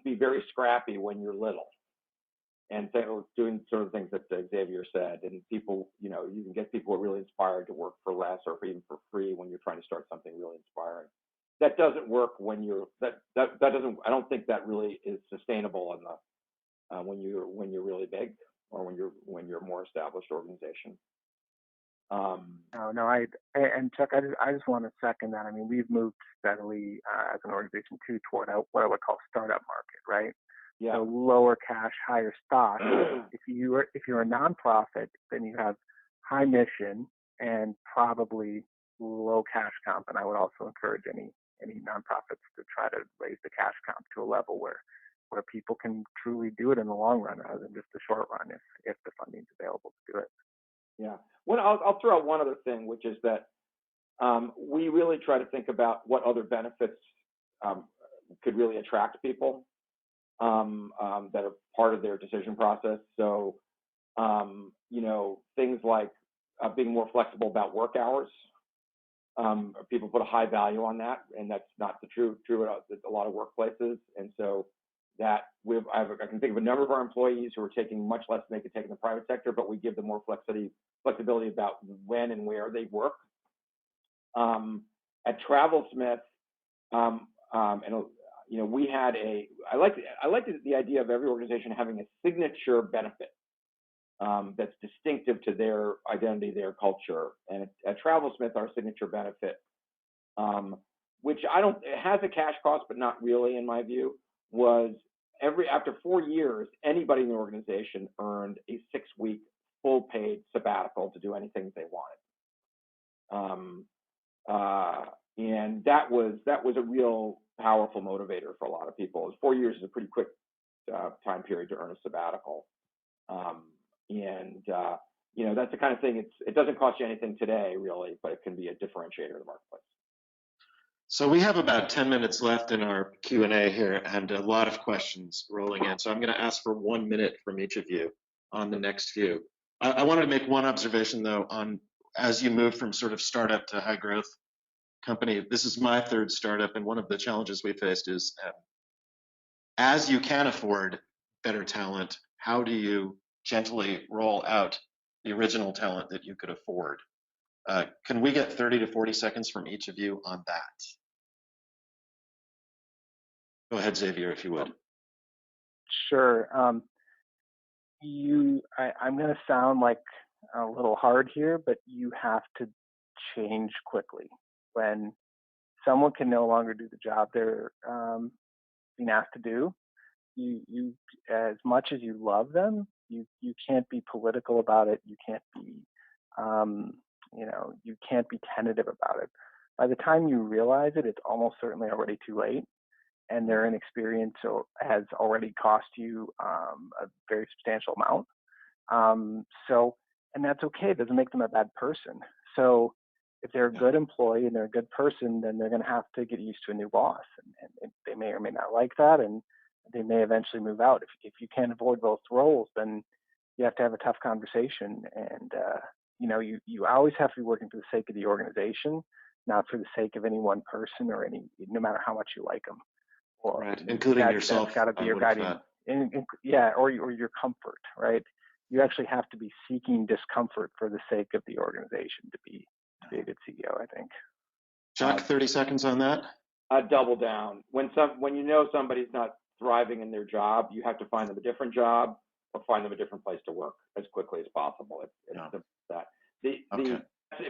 be very scrappy when you're little, and so doing sort of things that Xavier said, and people, you can get people who are really inspired to work for less or even for free when you're trying to start something really inspiring. That doesn't work when that doesn't. I don't think that really is sustainable in the when you're really big or when you're a more established organization. And Chuck, I just want to second that. I mean, we've moved steadily as an organization too toward what I would call startup market, right? Yeah. So lower cash, higher stock. If you're a nonprofit, then you have high mission and probably low cash comp. And I would also encourage any nonprofits to try to raise the cash comp to a level where people can truly do it in the long run rather than just the short run if the funding is available to do it. Yeah. Well, I'll throw out one other thing, which is that we really try to think about what other benefits could really attract people that are part of their decision process. So, things like being more flexible about work hours. People put a high value on that, and that's not true at a lot of workplaces. And so that I can think of a number of our employees who are taking much less than they could take in the private sector, but we give them more flexibility about when and where they work. At TravelSmith, we had I like the idea of every organization having a signature benefit that's distinctive to their identity, their culture. And at TravelSmith, our signature benefit, which it has a cash cost, but not really in my view, was after 4 years, anybody in the organization earned a 6-week full paid sabbatical to do anything they wanted. And that was a real powerful motivator for a lot of people. 4 years is a pretty quick time period to earn a sabbatical. That's the kind of thing, it doesn't cost you anything today really, but it can be a differentiator in the marketplace. So we have about 10 minutes left in our Q&A here and a lot of questions rolling in. So I'm going to ask for 1 minute from each of you on the next few. I wanted to make one observation though on as you move from sort of startup to high growth company. This is my third startup, and one of the challenges we faced is as you can afford better talent, how do you gently roll out the original talent that you could afford? Can we get 30 to 40 seconds from each of you on that? Go ahead, Xavier, if you would. Sure. I'm going to sound like a little hard here, but you have to change quickly. When someone can no longer do the job they're being asked to do, you as much as you love them, you can't be political about it. You can't be you can't be tentative about it. By the time you realize it, it's almost certainly already too late, and their inexperience has already cost you a very substantial amount. And that's okay. It doesn't make them a bad person. So if they're a good employee and they're a good person, then they're going to have to get used to a new boss, and they may or may not like that, and they may eventually move out. If you can't avoid both roles, then you have to have a tough conversation, and you always have to be working for the sake of the organization, not for the sake of any one person or no matter how much you like them. Or right, including yourself. That's got to be your guiding, or your comfort, right? You actually have to be seeking discomfort for the sake of the organization to be a good CEO, I think. Chuck, 30 seconds on that. Double down. When you know somebody's not thriving in their job, you have to find them a different job or find them a different place to work as quickly as possible. Because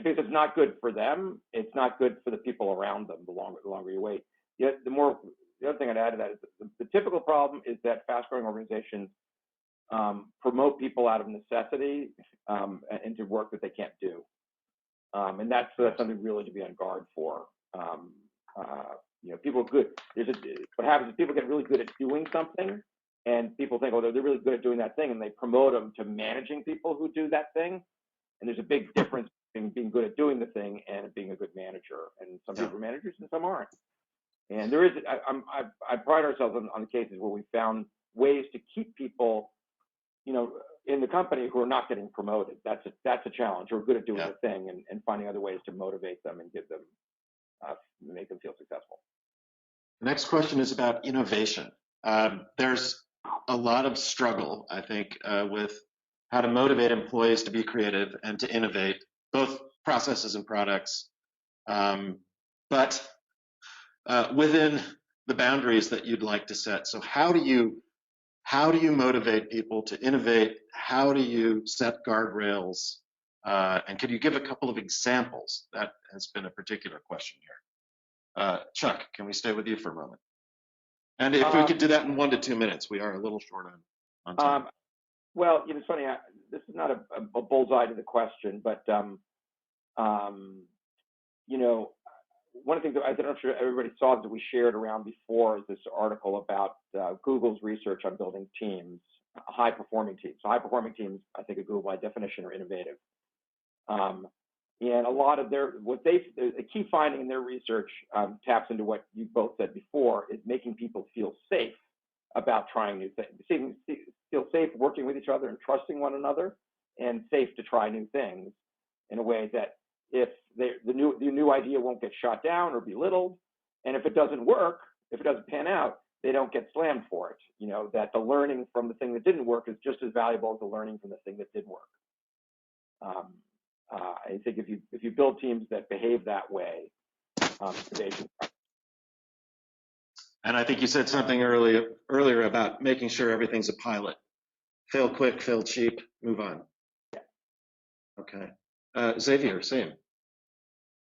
it's not good for them, it's not good for the people around them. The longer you wait. The other thing I'd add to that is the typical problem is that fast-growing organizations promote people out of necessity into work that they can't do, and that's something really to be on guard for. People are good. What happens is people get really good at doing something, and people think, oh, they're really good at doing that thing, and they promote them to managing people who do that thing. And there's a big difference between being good at doing the thing and being a good manager. And some people are managers and some aren't. And there is, I pride ourselves on the cases where we found ways to keep people, in the company who are not getting promoted. That's a challenge. Who are good at doing the thing and finding other ways to motivate them and give them, make them feel successful. The next question is about innovation. There's a lot of struggle, I think, with how to motivate employees to be creative and to innovate, both processes and products, but within the boundaries that you'd like to set. So how do you motivate people to innovate? How do you set guardrails? And could you give a couple of examples? That has been a particular question here. Chuck, can we stay with you for a moment? And if we could do that in 1 to 2 minutes, we are a little short on time. Well, it's funny. This is not a bullseye to the question, but one of the things that I'm not sure everybody saw that we shared around before is this article about Google's research on building teams, high-performing teams. So high-performing teams, I think, at Google by definition are innovative. And a lot of the key finding in their research taps into what you both said before, is making people feel safe about trying new things. Feel safe working with each other and trusting one another, and safe to try new things in a way that if the new idea won't get shot down or belittled, and if it doesn't work, if it doesn't pan out, they don't get slammed for it. That the learning from the thing that didn't work is just as valuable as the learning from the thing that did work. I think if you build teams that behave that way, and I think you said something earlier about making sure everything's a pilot. Fail quick, fail cheap, move on. Yeah. Okay. Xavier, same.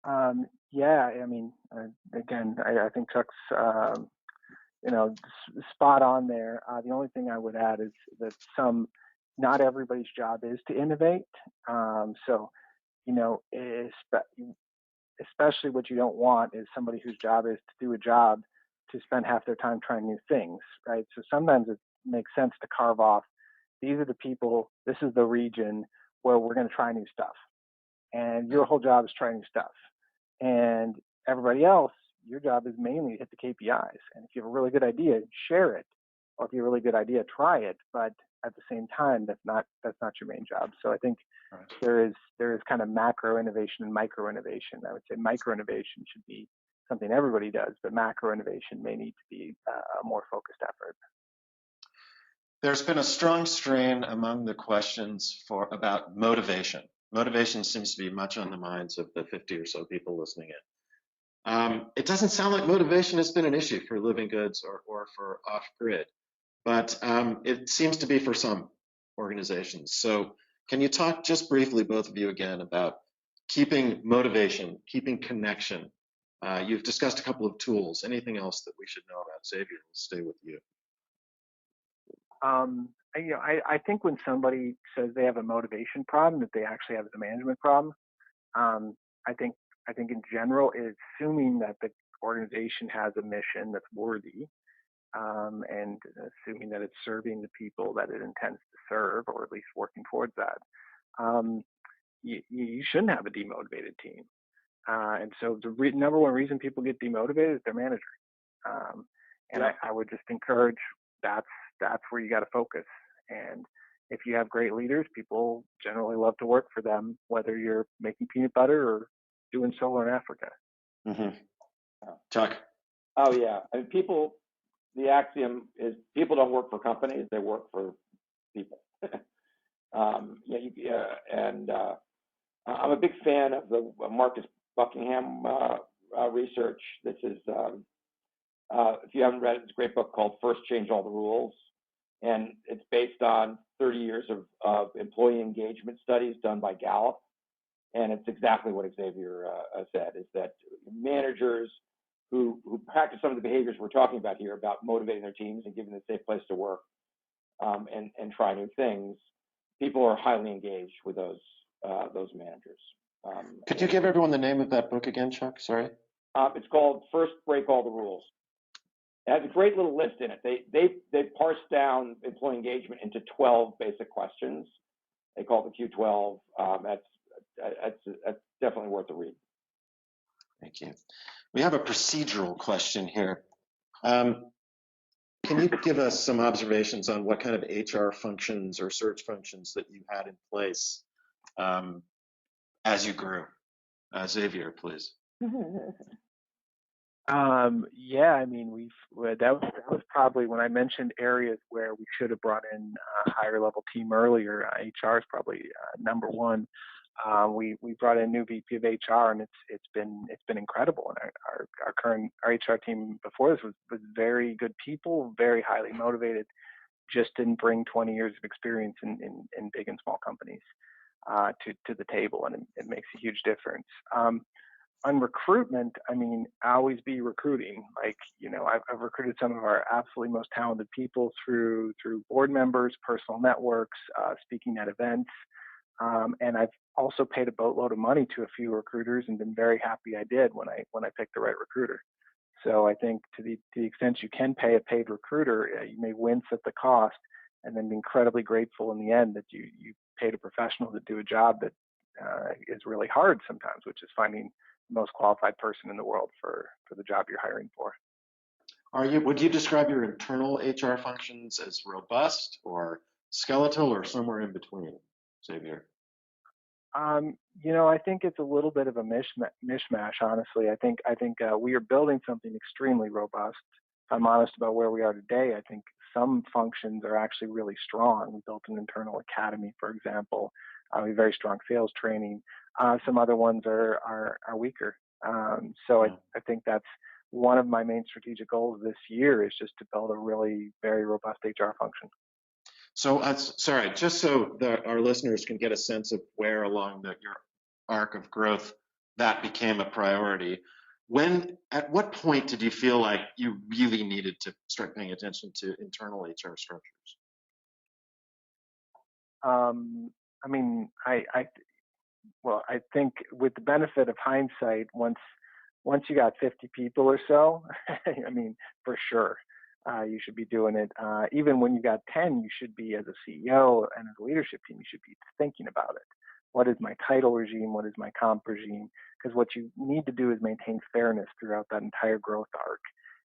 Again, I think Chuck's, spot on there. The only thing I would add is that not everybody's job is to innovate. Especially what you don't want is somebody whose job is to do a job to spend half their time trying new things, right? So sometimes it makes sense to carve off, these are the people, this is the region where we're going to try new stuff. And your whole job is trying new stuff. And everybody else, your job is mainly to hit the KPIs. And if you have a really good idea, share it. Or if you have a really good idea, try it. But at the same time, that's not your main job. So I think there is kind of macro innovation and micro innovation. I would say micro innovation should be something everybody does, but macro innovation may need to be a more focused effort. There's been a strong strain among the questions about motivation. Motivation seems to be much on the minds of the 50 or so people listening in. It doesn't sound like motivation has been an issue for Livengood or for off-grid, but it seems to be for some organizations. So can you talk just briefly, both of you again, about keeping motivation, keeping connection? You've discussed a couple of tools. Anything else that we should know about? Xavier, we'll stay with you. I think when somebody says they have a motivation problem, that they actually have a management problem. I think in general, it's assuming that the organization has a mission that's worthy, and assuming that it's serving the people that it intends to serve, or at least working towards that. You shouldn't have a demotivated team. And so the number one reason people get demotivated is their manager. And I would just encourage that's where you got to focus. And if you have great leaders, people generally love to work for them, whether you're making peanut butter or doing solar in Africa. Mm-hmm. Chuck. Oh yeah, and people. The axiom is people don't work for companies; they work for people. I'm a big fan of the Marcus Buckingham research. This is, if you haven't read it, it's a great book called First Change All the Rules. And it's based on 30 years of employee engagement studies done by Gallup. And it's exactly what Xavier said, is that managers who practice some of the behaviors we're talking about here about motivating their teams and giving them a safe place to work and try new things, people are highly engaged with those managers. Could you give everyone the name of that book again, Chuck? Sorry. It's called First Break All the Rules. It has a great little list in it. They parse down employee engagement into 12 basic questions. They call it the Q12. That's definitely worth a read. Thank you. We have a procedural question here. Can you give us some observations on what kind of HR functions or search functions that you had in place as you grew? Xavier, please. Yeah, I mean, that was probably when I mentioned areas where we should have brought in a higher level team earlier. HR is probably number one. We brought in a new VP of HR, and it's been incredible. And our HR team before this was very good people, very highly motivated. Just didn't bring 20 years of experience in big and small companies to the table, and it makes a huge difference. On recruitment, I mean, I always be recruiting. Like, I've recruited some of our absolutely most talented people through board members, personal networks, speaking at events. And I've also paid a boatload of money to a few recruiters and been very happy I did when I picked the right recruiter. So I think to the extent you can pay a paid recruiter, you may wince at the cost and then be incredibly grateful in the end that you paid a professional to do a job that is really hard sometimes, which is finding the most qualified person in the world for the job you're hiring for. Would you describe your internal HR functions as robust or skeletal or somewhere in between, Xavier? I think it's a little bit of a mishmash, honestly. I think we are building something extremely robust. If I'm honest about where we are today, I think some functions are actually really strong. We built an internal academy, for example. We have very strong sales training. Some other ones are weaker. So I think that's one of my main strategic goals this year is just to build a really very robust HR function. So, sorry, just so that our listeners can get a sense of where along your arc of growth that became a priority. At what point did you feel like you really needed to start paying attention to internal HR structures? I mean, I think with the benefit of hindsight, once you got 50 people or so, I mean, for sure. You should be doing it. Even when you got 10, you should be, as a CEO and as a leadership team, you should be thinking about it. What is my title regime? What is my comp regime? Because what you need to do is maintain fairness throughout that entire growth arc.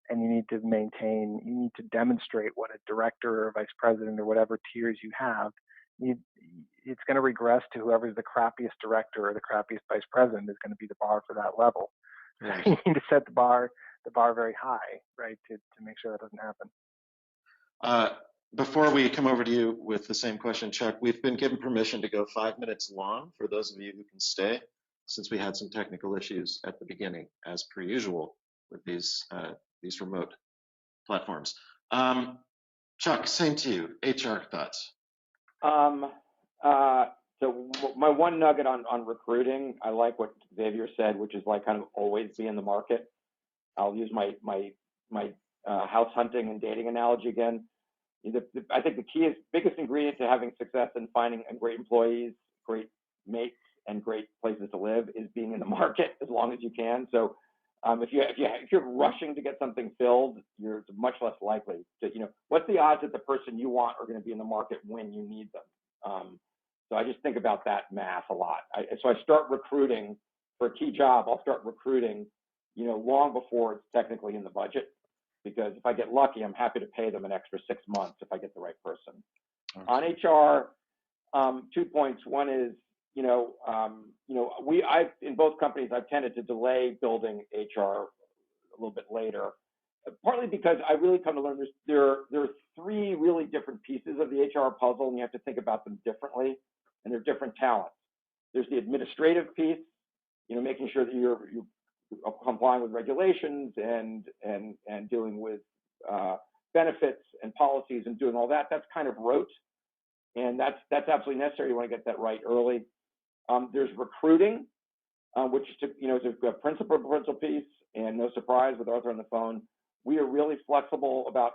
And you need to demonstrate what a director or a vice president or whatever tiers you have. It's going to regress to whoever's the crappiest director or the crappiest vice president is going to be the bar for that level. Right. You need to set the bar very high, right, to make sure that doesn't happen. Before we come over to you with the same question, Chuck, we've been given permission to go 5 minutes long for those of you who can stay, since we had some technical issues at the beginning, as per usual with these remote platforms. Chuck, same to you. HR thoughts. So my one nugget on recruiting, I like what Xavier said, which is like kind of always be in the market. I'll use my house hunting and dating analogy again. I think the biggest ingredient to having success in finding great employees, great mates, and great places to live is being in the market as long as you can. So if you're rushing to get something filled, you're much less likely to, what's the odds that the person you want are going to be in the market when you need them? So I just think about that math a lot. So I start recruiting for a key job. I'll start recruiting, long before it's technically in the budget, because if I get lucky, I'm happy to pay them an extra 6 months if I get the right person. Okay. On HR, 2 points. One is, in both companies, I've tended to delay building HR a little bit later, partly because I really come to learn there are three really different pieces of the HR puzzle, and you have to think about them differently, and they're different talents. There's the administrative piece, making sure that you're complying with regulations and dealing with benefits and policies and doing all that. That's kind of rote, and that's absolutely necessary. You want to get that right early. There's recruiting, which is a principal piece, and no surprise with Arthur on the phone, we are really flexible about,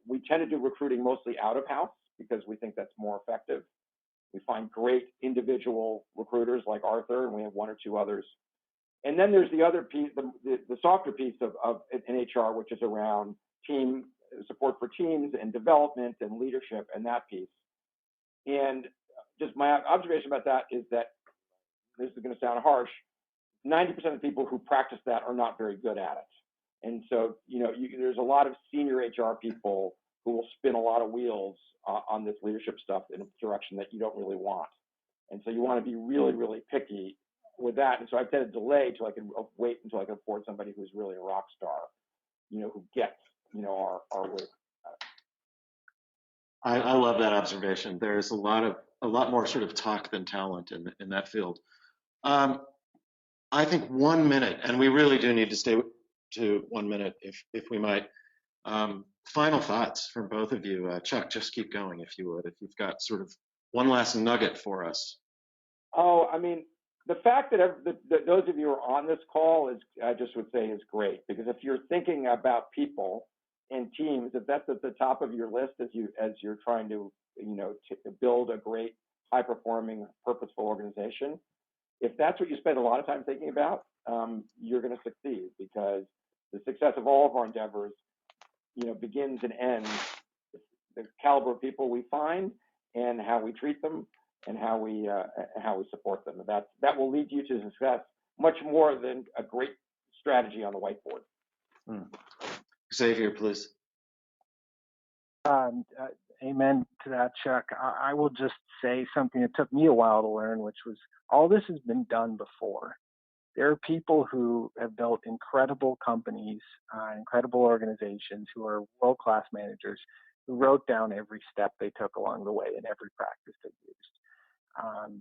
we tend to do recruiting mostly out of house because we think that's more effective. We find great individual recruiters like Arthur, and we have one or two others. And then there's the other piece, the softer piece of in HR, which is around team support for teams and development and leadership and that piece. And just my observation about that is that, this is going to sound harsh, 90% of the people who practice that are not very good at it. And so, there's a lot of senior HR people who will spin a lot of wheels on this leadership stuff in a direction that you don't really want. And so you want to be really, really picky with that. And so I've had a delay till I can wait until I can afford somebody who's really a rock star, who gets, our way. I love that observation. There's a lot more sort of talk than talent in that field. I think 1 minute, and we really do need to stay to 1 minute if we might. Final thoughts from both of you. Chuck, just keep going if you would, if you've got sort of one last nugget for us. Oh, I mean, the fact that those of you who are on this call I just would say is great, because if you're thinking about people and teams, if that's at the top of your list as you're trying to build a great, high-performing, purposeful organization, if that's what you spend a lot of time thinking about, you're going to succeed, because the success of all of our endeavors, begins and ends with the caliber of people we find and how we treat them and how we support them. That will lead you to success much more than a great strategy on the whiteboard. Xavier, please. Amen to that, Chuck. I will just say something that took me a while to learn, which was all this has been done before. There are people who have built incredible companies, incredible organizations, who are world-class managers, who wrote down every step they took along the way and every practice they used.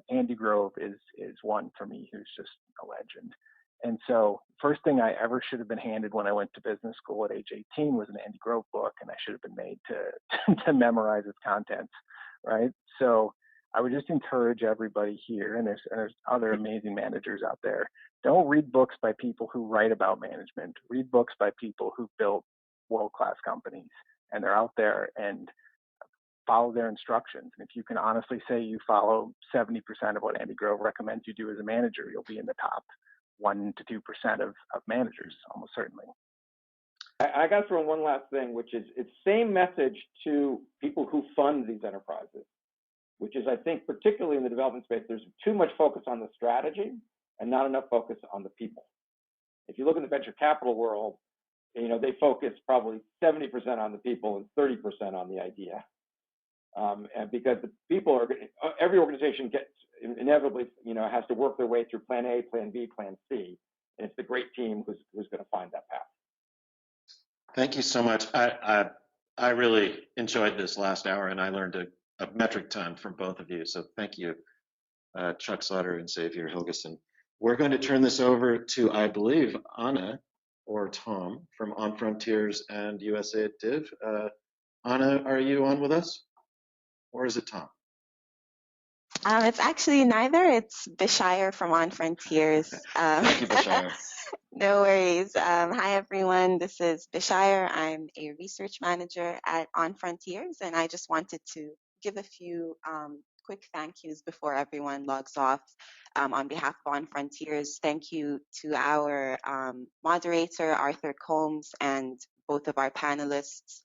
Andy Grove is one for me who's just a legend. And so first thing I ever should have been handed when I went to business school at age 18 was an Andy Grove book, and I should have been made to memorize its contents, right? So I would just encourage everybody here, and there's other amazing managers out there, don't read books by people who write about management. Read books by people who built world-class companies, and they're out there, and follow their instructions. And if you can honestly say you follow 70% of what Andy Grove recommends you do as a manager, you'll be in the top 1 to 2% of managers, almost certainly. I got to throw in one last thing, which is it's same message to people who fund these enterprises, which is, I think, particularly in the development space, there's too much focus on the strategy and not enough focus on the people. If you look in the venture capital world, they focus probably 70% on the people and 30% on the idea. And because the people every organization gets inevitably, has to work their way through plan A, plan B, plan C. And it's the great team who's going to find that path. Thank you so much. I really enjoyed this last hour, and I learned a metric ton from both of you. So thank you, Chuck Slaughter and Xavier Helgesen. We're going to turn this over to, I believe, Anna or Tom from OnFrontiers and USAID Div. Anna, are you on with us? Or is it Tom? It's actually neither. It's Bishire from OnFrontiers. Thank you, Bishire. No worries. Hi, everyone. This is Bishire. I'm a research manager at OnFrontiers, and I just wanted to give a few quick thank yous before everyone logs off. On behalf of OnFrontiers, thank you to our moderator, Arthur Combs, and both of our panelists,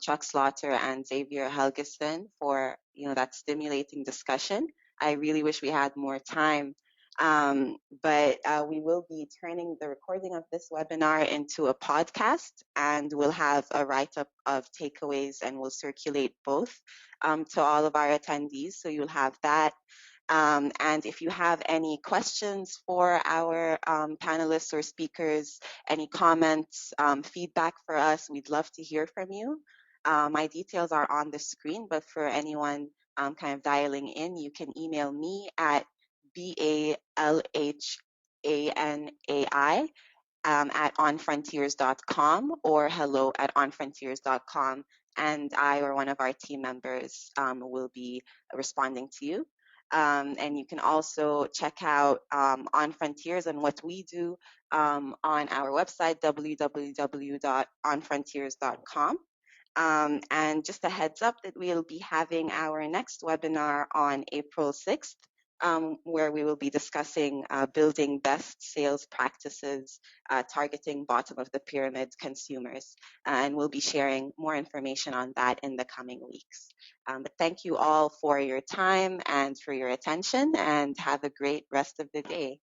Chuck Slaughter and Xavier Helgesen, for that stimulating discussion. I really wish we had more time, but we will be turning the recording of this webinar into a podcast, and we'll have a write-up of takeaways, and we'll circulate both to all of our attendees. So you'll have that. And if you have any questions for our panelists or speakers, any comments, feedback for us, we'd love to hear from you. My details are on the screen, but for anyone kind of dialing in, you can email me at BALHANAI at onfrontiers.com or hello@onfrontiers.com, and I or one of our team members will be responding to you. And you can also check out On Frontiers and what we do on our website, www.onfrontiers.com. And just a heads up that we'll be having our next webinar on April 6th, where we will be discussing building best sales practices targeting bottom of the pyramid consumers. And we'll be sharing more information on that in the coming weeks. But thank you all for your time and for your attention, and have a great rest of the day.